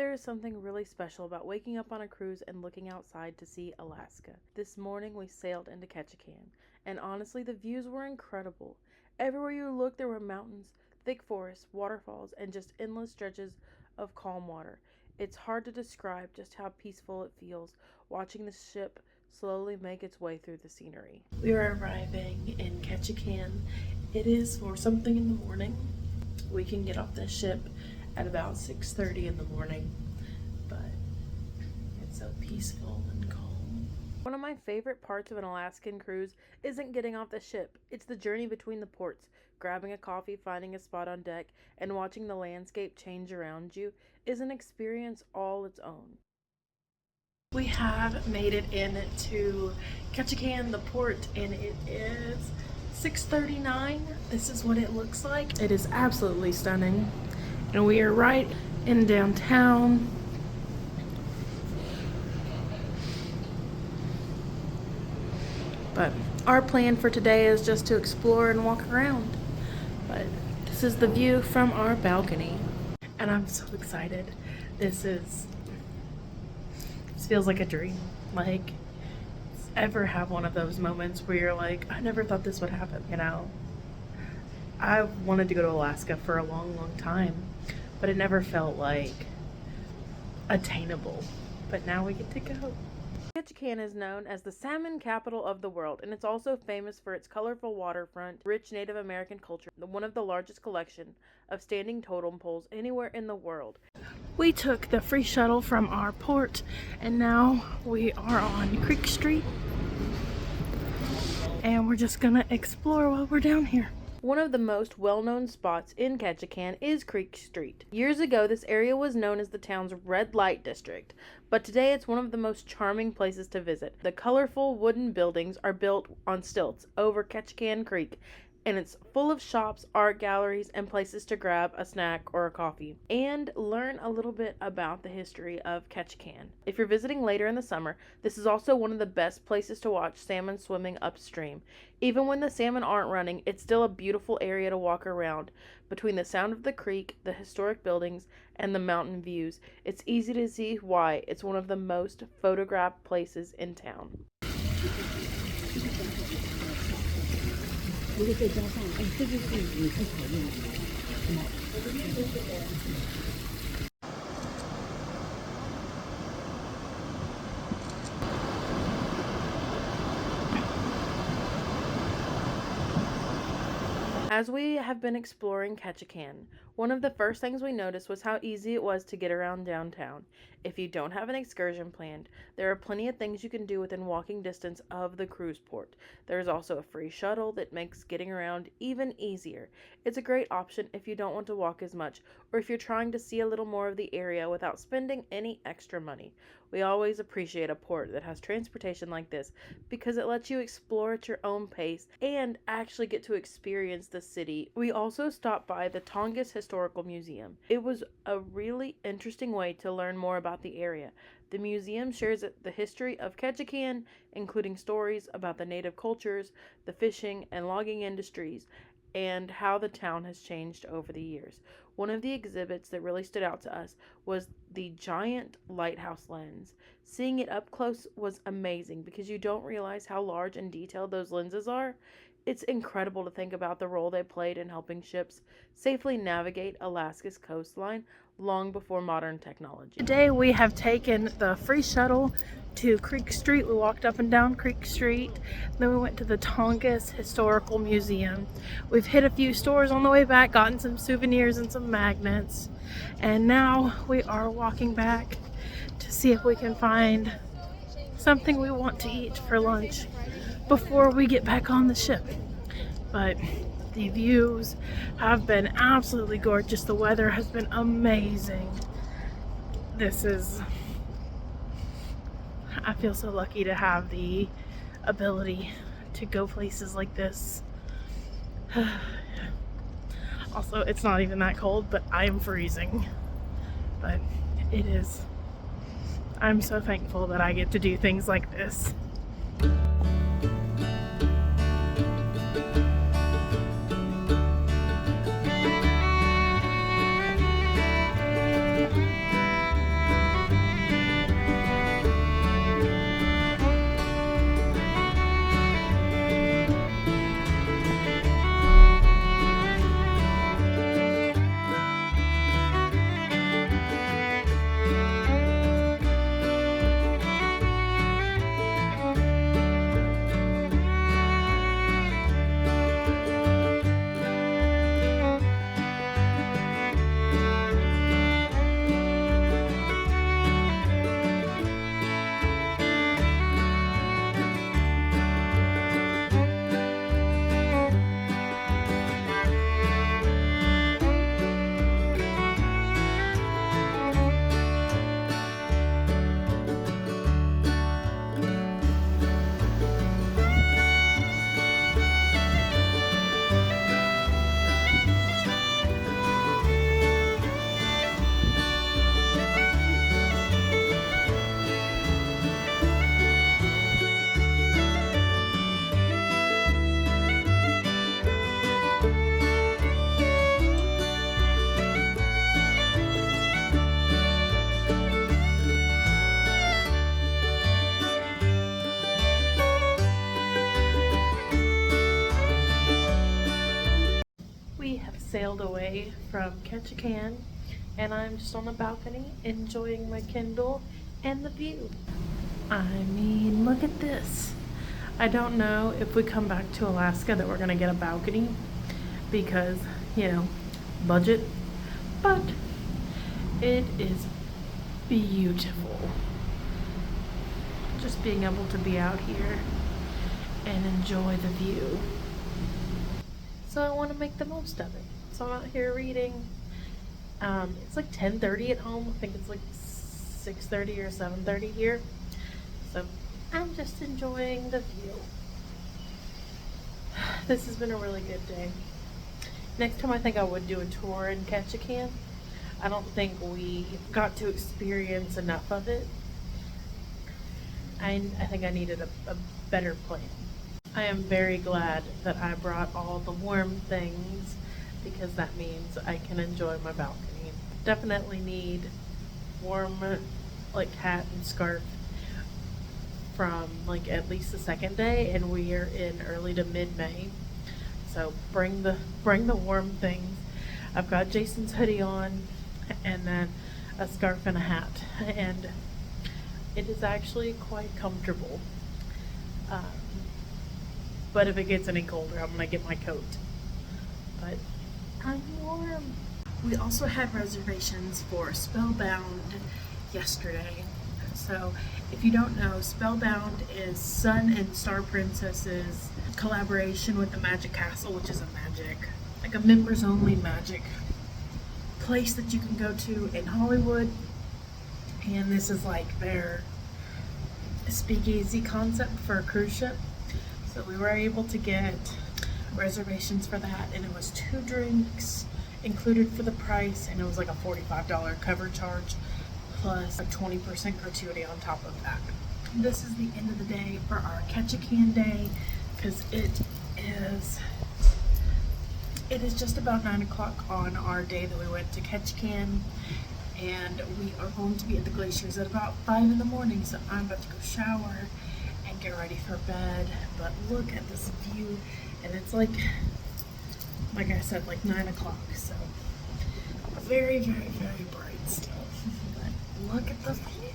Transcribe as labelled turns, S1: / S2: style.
S1: There is something really special about waking up on a cruise and looking outside to see Alaska. This morning we sailed into Ketchikan, and honestly the views were incredible. Everywhere you looked there were mountains, thick forests, waterfalls, and just endless stretches of calm water. It's hard to describe just how peaceful it feels watching the ship slowly make its way through the scenery. We are arriving in Ketchikan. It is for something in the morning. We can get off the ship at about 6:30 in the morning, but it's so peaceful and calm. One of my favorite parts of an Alaskan cruise isn't getting off the ship. It's the journey between the ports, grabbing a coffee, finding a spot on deck, and watching the landscape change around you is an experience all its own. We have made it into Ketchikan, the port, and it is 6:39. This is what it looks like. It is absolutely stunning. And we are right in downtown. But our plan for today is just to explore and walk around. But this is the view from our balcony. And I'm so excited. This feels like a dream. Like, ever have one of those moments where you're like, I never thought this would happen, you know? I've wanted to go to Alaska for a long, long time, but it never felt like attainable. But now we get to go. Ketchikan is known as the Salmon Capital of the world, and it's also famous for its colorful waterfront, rich Native American culture, one of the largest collection of standing totem poles anywhere in the world. We took the free shuttle from our port, and now we are on Creek Street, and we're just gonna explore while we're down here. One of the most well-known spots in Ketchikan is Creek Street. Years ago, this area was known as the town's red light district, but today it's one of the most charming places to visit. The colorful wooden buildings are built on stilts over Ketchikan Creek, and it's full of shops, art galleries, and places to grab a snack or a coffee and learn a little bit about the history of Ketchikan. If you're visiting later in the summer, this is also one of the best places to watch salmon swimming upstream. Even when the salmon aren't running, it's still a beautiful area to walk around. Between the sound of the creek, the historic buildings, and the mountain views, it's easy to see why it's one of the most photographed places in town. As we have been exploring Ketchikan, one of the first things we noticed was how easy it was to get around downtown. If you don't have an excursion planned, there are plenty of things you can do within walking distance of the cruise port. There is also a free shuttle that makes getting around even easier. It's a great option if you don't want to walk as much, or if you're trying to see a little more of the area without spending any extra money. We always appreciate a port that has transportation like this because it lets you explore at your own pace and actually get to experience the city. We also stopped by the Tongass Historical Museum. It was a really interesting way to learn more about the area. The museum shares the history of Ketchikan, including stories about the native cultures, the fishing and logging industries, and how the town has changed over the years. One of the exhibits that really stood out to us was the giant lighthouse lens. Seeing it up close was amazing because you don't realize how large and detailed those lenses are. It's incredible to think about the role they played in helping ships safely navigate Alaska's coastline long before modern technology. Today we have taken the free shuttle to Creek Street. We walked up and down Creek Street. Then we went to the Tongass Historical Museum. We've hit a few stores on the way back, gotten some souvenirs and some magnets. And now we are walking back to see if we can find something we want to eat for lunch before we get back on the ship. But the views have been absolutely gorgeous. The weather has been amazing. I feel so lucky to have the ability to go places like this. Also, it's not even that cold, but I am freezing. But it is. I'm so thankful that I get to do things like this. day from Ketchikan, and I'm just on the balcony enjoying my Kindle and the view. I mean, look at this. I don't know if we come back to Alaska that we're gonna get a balcony because, budget, but it is beautiful. Just being able to be out here and enjoy the view. So I want to make the most of it. So I'm out here reading. It's like 10:30 at home. I think it's like 6:30 or 7:30 here. So I'm just enjoying the view. This has been a really good day. Next time I think I would do a tour in Ketchikan. I don't think we got to experience enough of it. I think I needed a better plan. I am very glad that I brought all the warm things because that means I can enjoy my balcony. Definitely need warm hat and scarf from at least the second day, and we are in early to mid-May. So bring the warm things. I've got Jason's hoodie on and then a scarf and a hat, and it is actually quite comfortable. But if it gets any colder, I'm gonna get my coat. But I'm warm. We also had reservations for Spellbound yesterday. So if you don't know, Spellbound is Sun and Star Princess's collaboration with the Magic Castle, which is a members only magic place that you can go to in Hollywood. And this is their speakeasy concept for a cruise ship. So we were able to get reservations for that, and it was 2 drinks included for the price, and it was like a $45 cover charge plus a 20% gratuity on top of that. This is the end of the day for our Ketchikan day because it is just about 9 o'clock on our day that we went to Ketchikan, and we are going to be at the glaciers at about 5 in the morning, so I'm about to go shower and get ready for bed. But look at this view, and it's like I said, 9 o'clock, so very, very, very bright still. But look at the view.